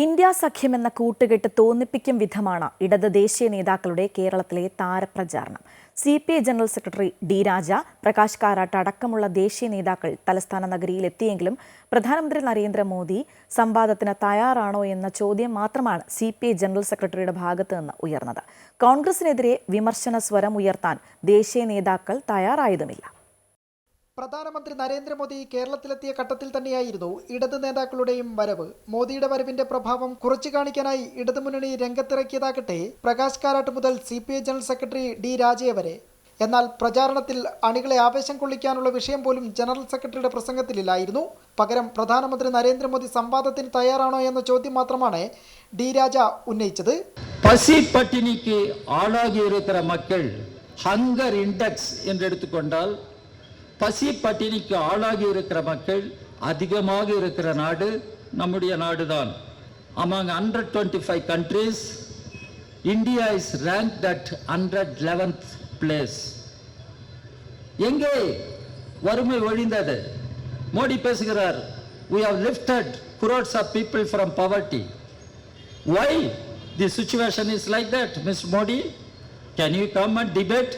India സഖ്യമെന്ന കൂട്ടുകെട്ട് തോന്നിപ്പിക്കും വിധമാണ് ഇടത് ദേശീയ നേതാക്കളുടെ കേരളത്തിലെ താരപ്രചാരണം. CPI ജനറൽ സെക്രട്ടറി ഡി രാജ, പ്രകാശ് കാരാട്ട് അടക്കമുള്ള ദേശീയ നേതാക്കൾ തലസ്ഥാന നഗരിയിൽ എത്തിയെങ്കിലും പ്രധാനമന്ത്രി നരേന്ദ്രമോദി സംവാദത്തിന് തയ്യാറാണോ എന്ന ചോദ്യം മാത്രമാണ് CPI ജനറൽ സെക്രട്ടറിയുടെ ഭാഗത്ത് നിന്ന് ഉയർന്നത്. കോൺഗ്രസിനെതിരെ വിമർശന സ്വരം ഉയർത്താൻ ദേശീയ നേതാക്കൾ തയ്യാറായതുമില്ല. പ്രധാനമന്ത്രി നരേന്ദ്രമോദി കേരളത്തിലെത്തിയ ഘട്ടത്തിൽ തന്നെയായിരുന്നു ഇടത് നേതാക്കളുടെയും വരവ്. മോദിയുടെ വരവിന്റെ പ്രഭാവം കുറച്ചു കാണിക്കാനായി ഇടതുമുന്നണി രംഗത്തിറക്കിയതാകട്ടെ പ്രകാശ് കാരാട്ട് മുതൽ CPI ജനറൽ സെക്രട്ടറി ഡി രാജയെ വരെ. എന്നാൽ പ്രചാരണത്തിൽ അണികളെ ആവേശം കൊള്ളിക്കാനുള്ള വിഷയം പോലും ജനറൽ സെക്രട്ടറിയുടെ പ്രസംഗത്തിലില്ലായിരുന്നു. പകരം പ്രധാനമന്ത്രി നരേന്ദ്രമോദി സംവാദത്തിന് തയ്യാറാണോ എന്ന ചോദ്യം മാത്രമാണ് ഡി രാജ ഉന്നയിച്ചത്. പസിപ്പട്ടിണിക്ക് ആളാകിയിരിക്കുന്ന മക്കൾ ഹങ്കർ ഇൻഡെക്സ് എന്നെടുത്തുകൊണ്ടാൽ பசி பட்டினிக்கு ஆளாகி இருக்கிற மக்கள் அதிகமாக இருக்கிற நாடு நம்முடைய நாடு தான். Among 125 countries, India is ranked at 111th place. எங்கே வறுமை ஒழிந்தது? மோடி பேசுகிறார், we have lifted crores of people from poverty. Why the situation is like that, Mr. Modi? Can you come and debate?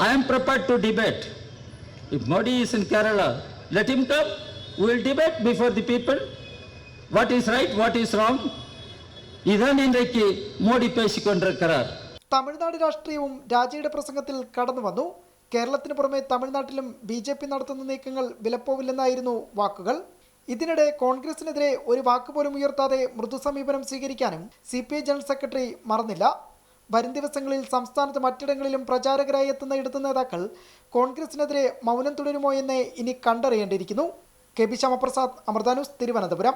I am prepared to debate. If Modi is in Kerala, let him come. We will debate before the people. What is right, what is wrong? ഇതാണ് ഇന്നേക്ക് മോഡി പേശിക്കൊണ്ടിരിക്കുന്നത്. തമിഴ്നാട് രാഷ്ട്രീയവും രാജയുടെ പ്രസംഗത്തിൽ കടന്നു വന്നു. കേരളത്തിന് പുറമെ തമിഴ്നാട്ടിലും BJP നടത്തുന്ന നീക്കങ്ങൾ വിലപ്പോവില്ലെന്നായിരുന്നു വാക്കുകൾ. ഇതിനിടെ കോൺഗ്രസിനെതിരെ ഒരു വാക്കുപോലും ഉയർത്താതെ മൃദു സമീപനം സ്വീകരിക്കാനും CPI ജനറൽ സെക്രട്ടറി മറന്നില്ല. വരും ദിവസങ്ങളിൽ സംസ്ഥാനത്ത് മറ്റിടങ്ങളിലും പ്രചാരകരായി എത്തുന്ന ഇടതു നേതാക്കൾ കോൺഗ്രസിനെതിരെ മൗനം തുടരുമോ എന്ന് ഇനി കണ്ടറിയേണ്ടിയിരിക്കുന്നു. KB Shyamaprasad, Amrita News, Thiruvananthapuram.